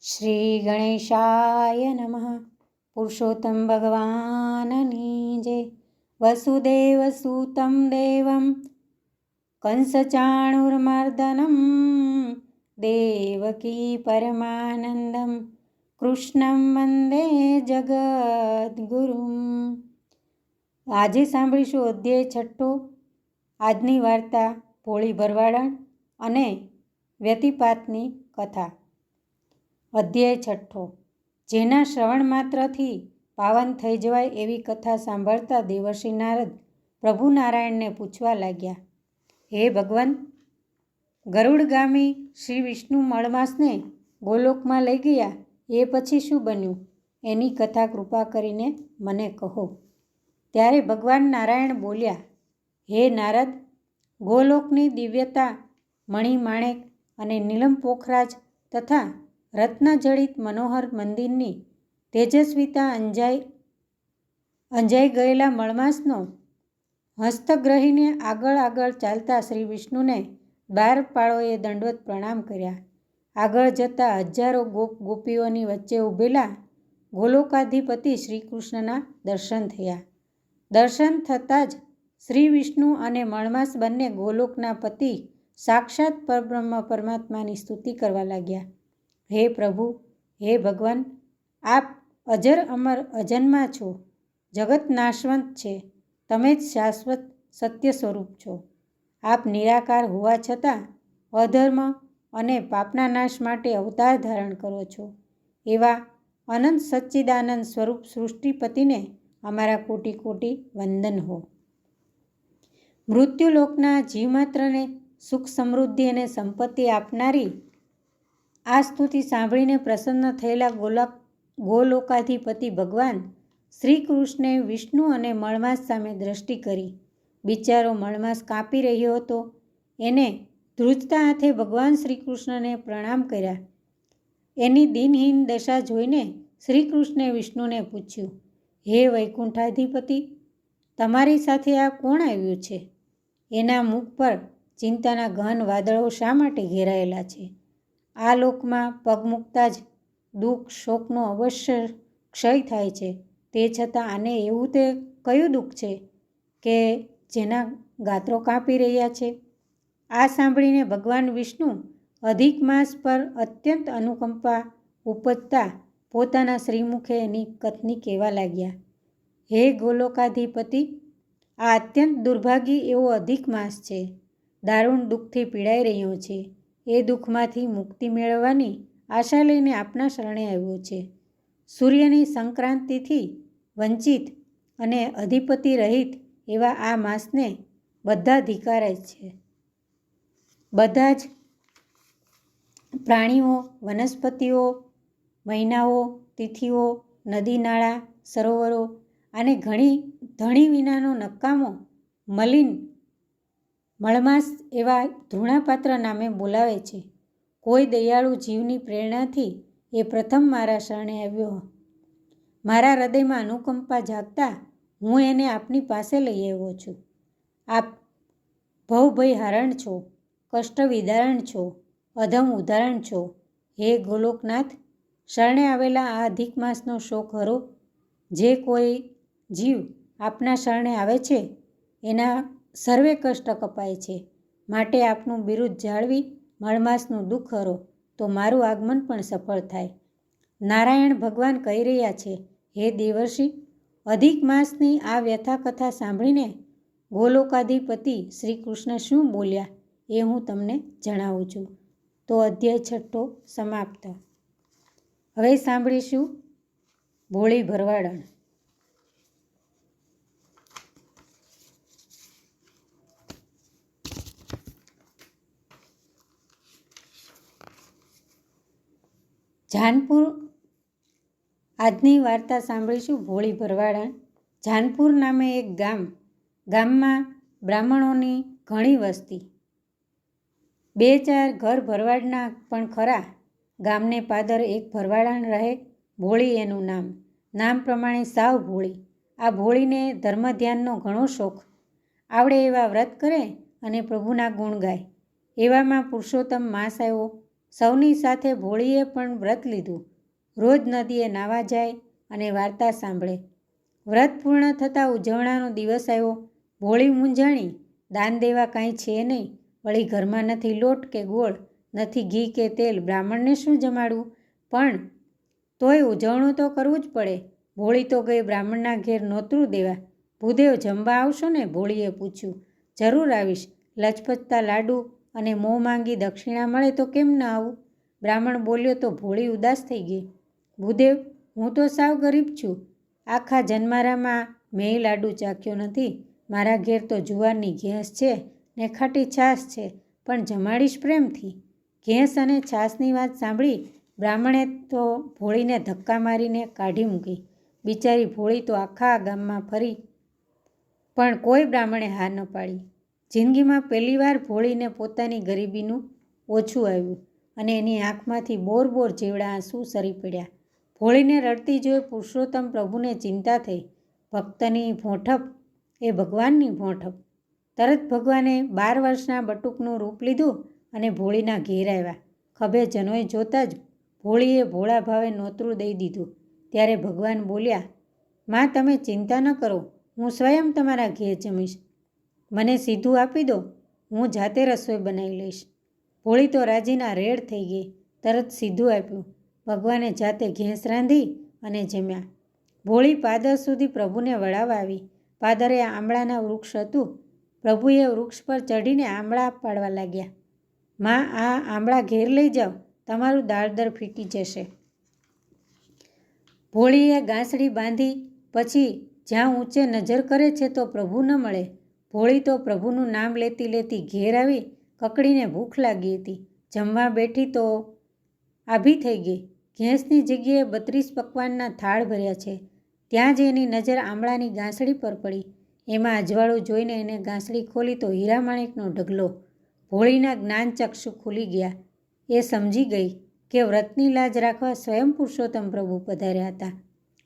શ્રી ગણેશાય નમઃ. પુરુષોત્તમ ભગવાનની જય. વસુદેવ સૂતમ દેવમ કંસચાણુર્મર્દનમ દેવકી પરમાનંદમ કૃષ્ણમ વંદે જગદ્ગુરુમ. આજે સાંભળીશું અધ્યાય 6. આજની વાર્તા ભોળી ભરવાડણ અને વ્યતિપાતની કથા. અધ્યાય 6. જેના શ્રવણ માત્રથી પાવન થઈ જવાય એવી કથા સાંભળતા દેવર્ષિ નારદ પ્રભુ નારાયણને પૂછવા લાગ્યા, હે ભગવાન, ગરુડગામી શ્રી વિષ્ણુ મળમાસને ગોલોકમાં લઈ ગયા એ પછી શું બન્યું એની કથા કૃપા કરીને મને કહો. ત્યારે ભગવાન નારાયણ બોલ્યા, હે નારદ, ગોલોકની દિવ્યતા, મણિમાણેક અને નીલમ પોખરાજ તથા રત્નજડિત મનોહર મંદિરની તેજસ્વીતા અંજાઈ ગયેલા મળમાસનો હસ્તગ્રહીને આગળ આગળ ચાલતા શ્રી વિષ્ણુને દ્વારપાળોએ દંડવત પ્રણામ કર્યા. આગળ જતા હજારો ગોપ ગોપીઓની વચ્ચે ઊભેલા ગોલોકાધિપતિ શ્રીકૃષ્ણના દર્શન થયા. દર્શન થતાં જ શ્રી વિષ્ણુ અને મળમાસ બંને ગોલોકના પતિ સાક્ષાત પરબ્રહ્મ પરમાત્માની સ્તુતિ કરવા લાગ્યા. હે પ્રભુ, હે ભગવાન, આપ અજર અમર અજન્મા છો, જગત નાશવંત છે, તમે જ શાશ્વત સત્ય સ્વરૂપ છો. આપ નિરાકાર હોવા છતાં અધર્મ અને પાપના નાશ માટે અવતાર ધારણ કરો છો. એવા અનંત સચ્ચિદાનંદ સ્વરૂપ સૃષ્ટિપતિને અમારા કોટી કોટી વંદન હો. મૃત્યુલોકના જીવમાત્રને સુખ સમૃદ્ધિ અને સંપત્તિ આપનારી આ સ્તુતિ સાંભળીને પ્રસન્ન થયેલા ગોલોકાધિપતિ ભગવાન શ્રી કૃષ્ણે વિષ્ણુ અને મળમાસ સામે દ્રષ્ટિ કરી. બિચારો મળમાસ કાપી રહ્યો હતો. એને ધ્રુજતા હાથે ભગવાન શ્રી કૃષ્ણને પ્રણામ કર્યા. એની દિનહીન દશા જોઈને શ્રી કૃષ્ણે વિષ્ણુને પૂછ્યું, હે વૈકુંઠાધિપતિ, તમારી સાથે આ કોણ આવ્યું છે? એના મુખ પર ચિંતાના ગહન વાદળો શા માટે ઘેરાયેલા છે? આ લોકમાં પગ મૂકતા જ દુઃખ શોકનો અવશ્ય ક્ષય થાય છે. તે છતાં આને એવું તે કયું દુઃખ છે કે જેના ગાત્રો કાપી રહ્યા છે? આ સાંભળીને ભગવાન વિષ્ણુ અધિક માસ પર અત્યંત અનુકંપા ઉપજતા પોતાના શ્રીમુખે એની કથની કહેવા લાગ્યા, હે ગોલોકાધિપતિ, આ અત્યંત દુર્ભાગી એવો અધિક માસ છે. દારૂણ દુઃખથી પીડાઈ રહ્યો છે. એ દુઃખમાંથી મુક્તિ મેળવવાની આશા લઈને આપના શરણે આવ્યો છે. સૂર્યની સંક્રાંતિથી વંચિત અને અધિપતિ રહિત એવા આ માસને બધા ધિક્કારે છે. બધા જ પ્રાણીઓ, વનસ્પતિઓ, મહિનાઓ, તિથિઓ, નદી નાળા, સરોવરો અને ધણી વિનાનો નકામો મલિન મળમાસ એવા ધૃણાપાત્ર નામે બોલાવે છે. કોઈ દયાળુ જીવની પ્રેરણાથી એ પ્રથમ મારા શરણે આવ્યો. મારા હૃદયમાં અનુકંપા જાગતા હું એને આપની પાસે લઈ આવ્યો છું. આપ ભવભય હારણ છો, કષ્ટ વિદારણ છો, અધમ ઉદાહરણ છો. હે ગોલોકનાથ, શરણે આવેલા આ અધિક માસનો શોક હરો. જે કોઈ જીવ આપના શરણે આવે છે એના સર્વે કષ્ટ કપાય છે. માટે આપનું બિરુદ જાળવી મળમાસનું દુઃખ હરો તો મારું આગમન પણ સફળ થાય. નારાયણ ભગવાન કહી રહ્યા છે, હે દેવર્ષિ, અધિક માસની આ વ્યથા કથા સાંભળીને ગોલોકાધિપતિ શ્રી કૃષ્ણ શું બોલ્યા એ હું તમને જણાવું છું. તો અધ્યાય 6 સમાપ્ત. હવે સાંભળીશું ભોળી ભરવાડણ. જાનપુર. આજની વાર્તા સાંભળીશું ભોળી ભરવાડણ. જાનપુર નામે એક ગામમાં બ્રાહ્મણોની ઘણી વસ્તી. 2-4 ઘર ભરવાડના પણ ખરા. ગામને પાદર એક ભરવાડણ રહે. ભોળી એનું નામ પ્રમાણે સાવ ભોળી. આ ભોળીને ધર્મ ધ્યાનનો ઘણો શોખ. આવડે એવા વ્રત કરે અને પ્રભુના ગુણ ગાય. એવામાં પુરુષોત્તમ માસ આવ્યો. સૌની સાથે ભોળીએ પણ વ્રત લીધું. રોજ નદીએ નાવા જાય અને વાર્તા સાંભળે. વ્રત પૂર્ણ થતાં ઉજવણાનો દિવસ આવ્યો. ભોળી મૂંઝાણી. દાન દેવા કાંઈ છે નહીં. વળી ઘરમાં નથી લોટ કે ગોળ, નથી ઘી કે તેલ. બ્રાહ્મણને શું જમાડવું? પણ તોય ઉજવણું તો કરવું જ પડે. ભોળી તો ગઈ બ્રાહ્મણના ઘેર નોતરું દેવા. ભૂદેવ જમવા આવશો ને? ભોળીએ પૂછ્યું. જરૂર આવીશ. લચપચતા લાડુ અને મોં માંગી દક્ષિણા મળે તો કેમ ન આવું? બ્રાહ્મણ બોલ્યો તો ભોળી ઉદાસ થઈ ગઈ. ભૂદેવ, હું તો સાવ ગરીબ છું. આખા જન્મારામાં મેં લાડુ ચાખ્યો નથી. મારા ઘેર તો જુવારની ઘેંસ છે ને ખાટી છાશ છે, પણ જમાડીશ પ્રેમથી. ઘેંસ અને છાશની વાત સાંભળી બ્રાહ્મણે તો ભોળીને ધક્કા મારીને કાઢી મૂકી. બિચારી ભોળી તો આખા ગામમાં ફરી પણ કોઈ બ્રાહ્મણે હાર ન પાડી. જિંદગીમાં પહેલીવાર ભોળીને પોતાની ગરીબીનું ઓછું આવ્યું અને એની આંખમાંથી બોર બોર જેવડા આંસુ સરી પડ્યા. ભોળીને રડતી જોઈ પુરુષોત્તમ પ્રભુને ચિંતા થઈ. ભક્તની ભોંઠપ એ ભગવાનની ભોંઠપ. તરત ભગવાને 12 વર્ષના બટુકનું રૂપ લીધું અને ભોળીના ઘેર આવ્યા. ખભે જનોઈ જોતાં જ ભોળીએ ભોળા ભાવે નોતરું દઈ દીધું. ત્યારે ભગવાન બોલ્યા, માં, તમે ચિંતા ન કરો, હું સ્વયં તમારા ઘેર જમીશ. મને સીધું આપી દો, હું જાતે રસોઈ બનાવી લઈશ. ભોળી તો રાજીના રેડ થઈ ગઈ. તરત સીધું આપ્યું. ભગવાને જાતે ઘેંસ રાંધી અને જમ્યા. ભોળી પાદર સુધી પ્રભુને વળાવવા આવી. પાદરે આંબળાના વૃક્ષ હતું. પ્રભુએ વૃક્ષ પર ચઢીને આંબળા પાડવા લાગ્યા. માં, આ આંબળા ઘેર લઈ જાઓ, તમારું દાળદર ફીટી જશે. ભોળીએ ગાંસડી બાંધી. પછી જ્યાં ઊંચે નજર કરે છે તો પ્રભુ ન મળે. ભોળી તો પ્રભુનું નામ લેતી લેતી ઘેર આવી. કકડીને ભૂખ લાગી હતી. જમવા બેઠી તો આભી થઈ ગઈ. ઘેંસની જગ્યાએ 32 પકવાનના થાળ ભર્યા છે. ત્યાં જ એની નજર આંબળાની ગાંસડી પર પડી. એમાં અજવાળું જોઈને એને ગાંસડી ખોલી તો હીરામાણિકનો ઢગલો. ભોળીના જ્ઞાનચક્ષુ ખુલી ગયા. એ સમજી ગઈ કે વ્રતની લાજ રાખવા સ્વયં પુરુષોત્તમ પ્રભુ પધાર્યા હતા.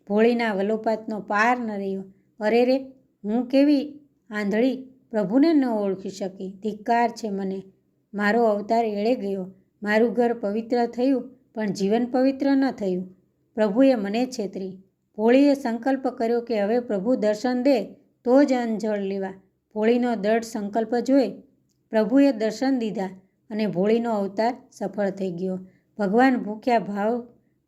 ભોળીના વલોપાતનો પાર ન રહ્યો. અરે રે, હું કેવી આંધળી, પ્રભુને ન ઓળખી શકી. ધિક્કાર છે મને. મારો અવતાર એળે ગયો. મારું ઘર પવિત્ર થયું પણ જીવન પવિત્ર ન થયું. પ્રભુએ મને છેતરી. ભોળીએ સંકલ્પ કર્યો કે હવે પ્રભુ દર્શન દે તો જ અંજળ લેવા. ભોળીનો દ્રઢ સંકલ્પ જોઈ પ્રભુએ દર્શન દીધા અને ભોળીનો અવતાર સફળ થઈ ગયો. ભગવાન ભૂખ્યા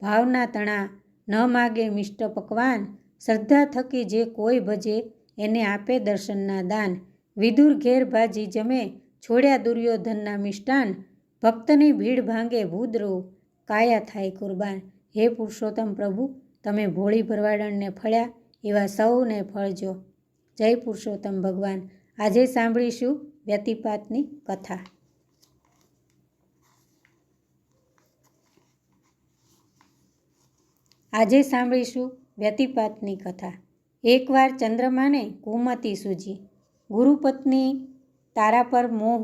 ભાવના તણા, ન માગે મિષ્ટ પકવાન. શ્રદ્ધા થકી જે કોઈ ભજે એને આપે દર્શનના દાન. વિદુર ઘેર ભાજી જમે, છોડ્યા દુર્યોધનના મિષ્ટાન. ભક્તની ભીડ ભાંગે ભૂદ્રો, કાયા થાય કુરબાન. હે પુરુષોત્તમ પ્રભુ, તમે ભોળી ભરવાડણને ફળ્યા એવા સૌને ફળજો. જય પુરુષોત્તમ ભગવાન. આજે સાંભળીશું વ્યતિપાતની કથા. આજે સાંભળીશું વ્યતિપાતની કથા. એકવાર ચંદ્રમાને કુમતિ સૂજી. ગુરુપત્ની તારા પર મોહ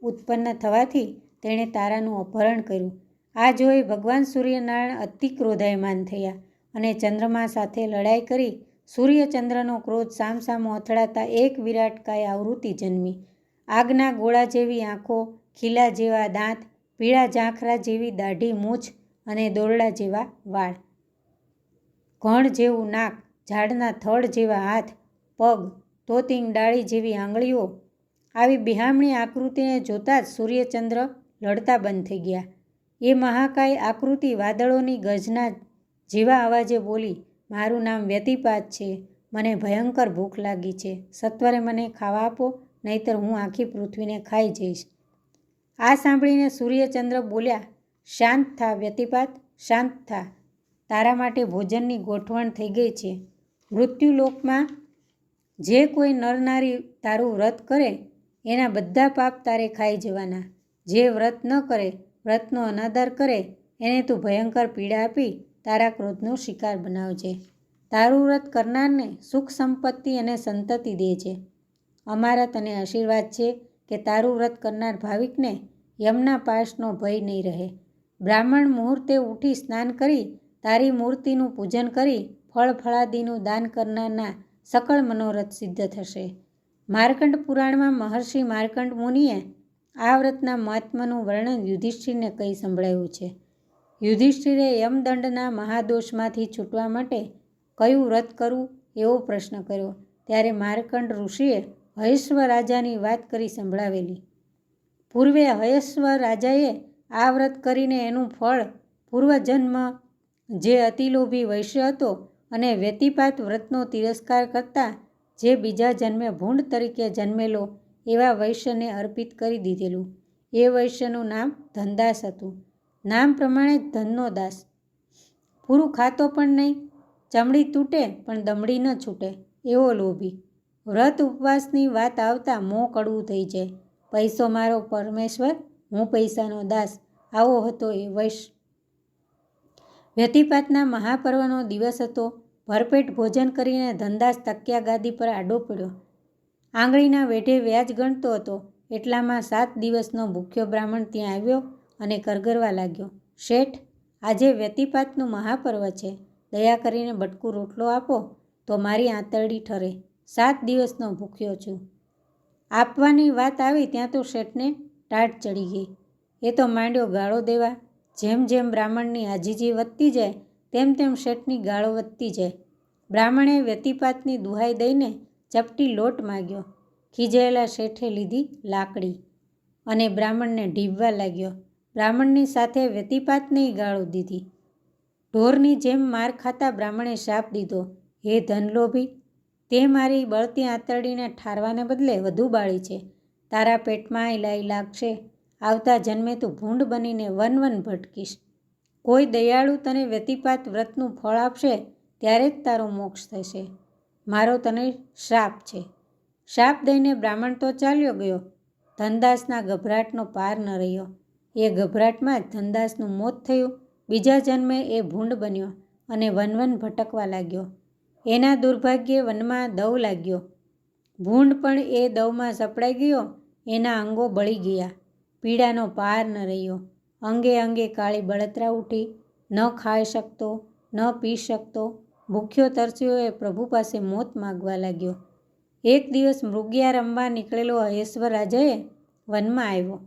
ઉત્પન્ન થવાથી તેણે તારાનું અપહરણ કર્યું. આ જોઈ ભગવાન સૂર્યનારાયણ અતિ ક્રોધાયમાન થયા અને ચંદ્રમા સાથે લડાઈ કરી. સૂર્યચંદ્રનો ક્રોધ સામસામો અથડાતા એક વિરાટકાય આવૃત્તિ જન્મી. આગના ગોળા જેવી આંખો, ખીલા જેવા દાંત, પીળા ઝાંખરા જેવી દાઢી મૂછ અને દોરડા જેવા વાળ, ઘણ જેવું નાક, ઝાડના થડ જેવા હાથ પગ, તોતિંગ ડાળી જેવી આંગળીઓ. આવી બિહામણી આકૃતિને જોતાં જ સૂર્યચંદ્ર લડતા બંધ થઈ ગયા. એ મહાકાય આકૃતિ વાદળોની ગર્જના જેવા અવાજે બોલી, મારું નામ વ્યતિપાત છે. મને ભયંકર ભૂખ લાગી છે. સત્વરે મને ખાવા આપો, નહીતર હું આખી પૃથ્વીને ખાઈ જઈશ. આ સાંભળીને સૂર્યચંદ્ર બોલ્યા, શાંત થા વ્યતિપાત, શાંત થા. તારા માટે ભોજનની ગોઠવણ થઈ ગઈ છે. મૃત્યુલોકમાં જે કોઈ નરનારી તારું વ્રત કરે એના બધા પાપ તારે ખાઈ જવાના. જે વ્રત ન કરે, વ્રતનો અનાદર કરે, એને તું ભયંકર પીડા આપી તારા ક્રોધનો શિકાર બનાવજે. તારું વ્રત કરનારને સુખ સંપત્તિ અને સંતતિ દેજે. અમારા તને આશીર્વાદ છે કે તારું વ્રત કરનાર ભાવિકને યમના પાશનો ભય નહીં રહે. બ્રાહ્મણ મુહૂર્તે ઉઠી સ્નાન કરી તારી મૂર્તિનું પૂજન કરી ફળ ફળાદિનું દાન કરનારના સકળ મનોરથ સિદ્ધ થશે. માર્કંડ પુરાણમાં મહર્ષિ માર્કંડ મુનિએ આ વ્રતના મહાત્માનું વર્ણન યુધિષ્ઠિરને કહી સંભળાયું છે. યુધિષ્ઠિરે યમદંડના મહાદોષમાંથી છૂટવા માટે કયું વ્રત કરવું એવો પ્રશ્ન કર્યો. ત્યારે માર્કંડ ઋષિએ હયસ્વ રાજાની વાત કરી સંભળાવેલી. પૂર્વે હયસ્વ રાજાએ આ વ્રત કરીને એનું ફળ પૂર્વજન્મ જે અતિલોભી વૈશ્ય હતો અને વ્યતિપાત વ્રતનો તિરસ્કાર કરતા જે બીજા જન્મે ભૂંડ તરીકે જન્મેલો એવા વૈશ્યને અર્પિત કરી દીધેલું. એ વૈશ્યનું નામ ધનદાસ હતું. નામ પ્રમાણે જ ધનનો દાસ. પૂરું ખાતો પણ નહીં, ચમડી તૂટે પણ દમડી ન છૂટે એવો લોભી. વ્રત ઉપવાસની વાત આવતા મોં કડવું થઈ જાય. પૈસો મારો પરમેશ્વર, હું પૈસાનો દાસ, આવો હતો એ વૈશ્ય. વ્યતિપાતના મહાપર્વનો દિવસ હતો. ભરપેટ ભોજન કરીને ધનદાસ તકિયા ગાદી પર આડો પડ્યો. આંગળીના વેઢે વ્યાજ ગણતો હતો. એટલામાં 7 દિવસનો ભૂખ્યો બ્રાહ્મણ ત્યાં આવ્યો અને કરગરવા લાગ્યો. શેઠ, આજે વ્યતિપાતનું મહાપર્વ છે. દયા કરીને બટકું રોટલો આપો તો મારી આંતરડી ઠરે. 7 દિવસનો ભૂખ્યો છું. આપવાની વાત આવી ત્યાં તો શેઠને ટાઢ ચડી ગઈ. એ તો માંડ્યો ગાળો દેવા. જેમ જેમ બ્રાહ્મણની આજીજી વધતી જાય તેમ તેમ શેઠની ગાળો વધતી જાય. બ્રાહ્મણે વ્યતિપાતની દુહાઈ દઈને ચપટી લોટ માગ્યો. ખીજાયેલા શેઠે લીધી લાકડી અને બ્રાહ્મણને ઢીબવા લાગ્યો. બ્રાહ્મણની સાથે વ્યતિપાતને ગાળો દીધી. ઢોરની જેમ માર ખાતા બ્રાહ્મણે શાપ દીધો, હે ધનલોભી, તે મારી બળતી આંતરડીને ઠારવાને બદલે વધુ બાળી છે. તારા પેટમાં ઇલાઈ લાગશે. આવતા જન્મે તું ભૂંડ બનીને વન વન ભટકીશ. કોઈ દયાળુ તને વ્યતિપાત વ્રતનું ફળ આપશે ત્યારે જ તારો મોક્ષ થશે. મારો તને શ્રાપ છે. શાપ દઈને બ્રાહ્મણ તો ચાલ્યો ગયો. ધનદાસના ગભરાટનો પાર ન રહ્યો. એ ગભરાટમાં જ ધનદાસનું મોત થયું. બીજા જન્મે એ ભૂંડ બન્યો અને વનવન ભટકવા લાગ્યો. એના દુર્ભાગ્યે વનમાં દવ લાગ્યો. ભૂંડ પણ એ દવમાં સપડાઈ ગયો. એના અંગો બળી ગયા. પીડાનો પાર ન રહ્યો. અંગે અંગે કાળી બળતરા ઉઠી. ન ખાઈ શકતો, ન પી શકતો, ભૂખ્યો તરસ્યો એ પ્રભુ પાસે મોત માગવા લાગ્યો. એક દિવસ મૃગિયા રમવા નીકળેલો હયેશ્વર રાજાએ વનમાં આવ્યો.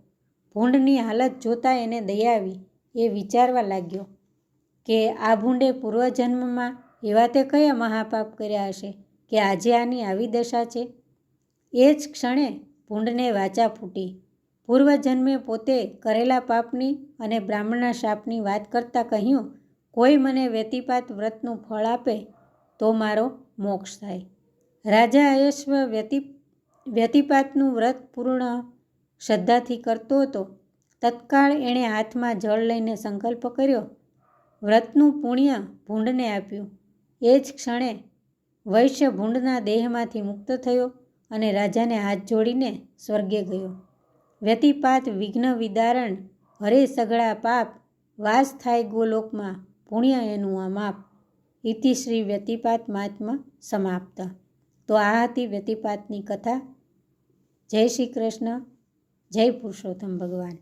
ભૂંડની હાલત જોતાં એને દયા આવી. એ વિચારવા લાગ્યો કે આ ભૂંડે પૂર્વજન્મમાં એવા તે કયા મહાપાપ કર્યા હશે કે આજે આની આવી દશા છે. એ જ ક્ષણે ભૂંડને વાચા ફૂટી. પૂર્વજન્મે પોતે કરેલા પાપની અને બ્રાહ્મણના શાપની વાત કરતાં કહ્યું, કોઈ મને વ્યતિપાત વ્રતનું ફળ આપે તો મારો મોક્ષ થાય. રાજા હયેશ્વ વ્યતિપાતનું વ્રત પૂર્ણ શ્રદ્ધાથી કરતો હતો. તત્કાળ એણે હાથમાં જળ લઈને સંકલ્પ કર્યો. વ્રતનું પુણ્ય ભૂંડને આપ્યું. એ જ ક્ષણે વૈશ્ય ભૂંડના દેહમાંથી મુક્ત થયો અને રાજાને હાથ જોડીને સ્વર્ગે ગયો. વ્યતિપાત વિઘ્ન વિદારણ, હરે સઘળા પાપ, વાસ થાય ગોલોકમાં, પુણ્ય એનું આ માપ. ઇતિ શ્રી વ્યતિપાત મહાત્મા સમાપ્ત. તો આ હતી વ્યતિપાતની કથા. જય શ્રી કૃષ્ણ. જય પુરુષોત્તમ ભગવાન.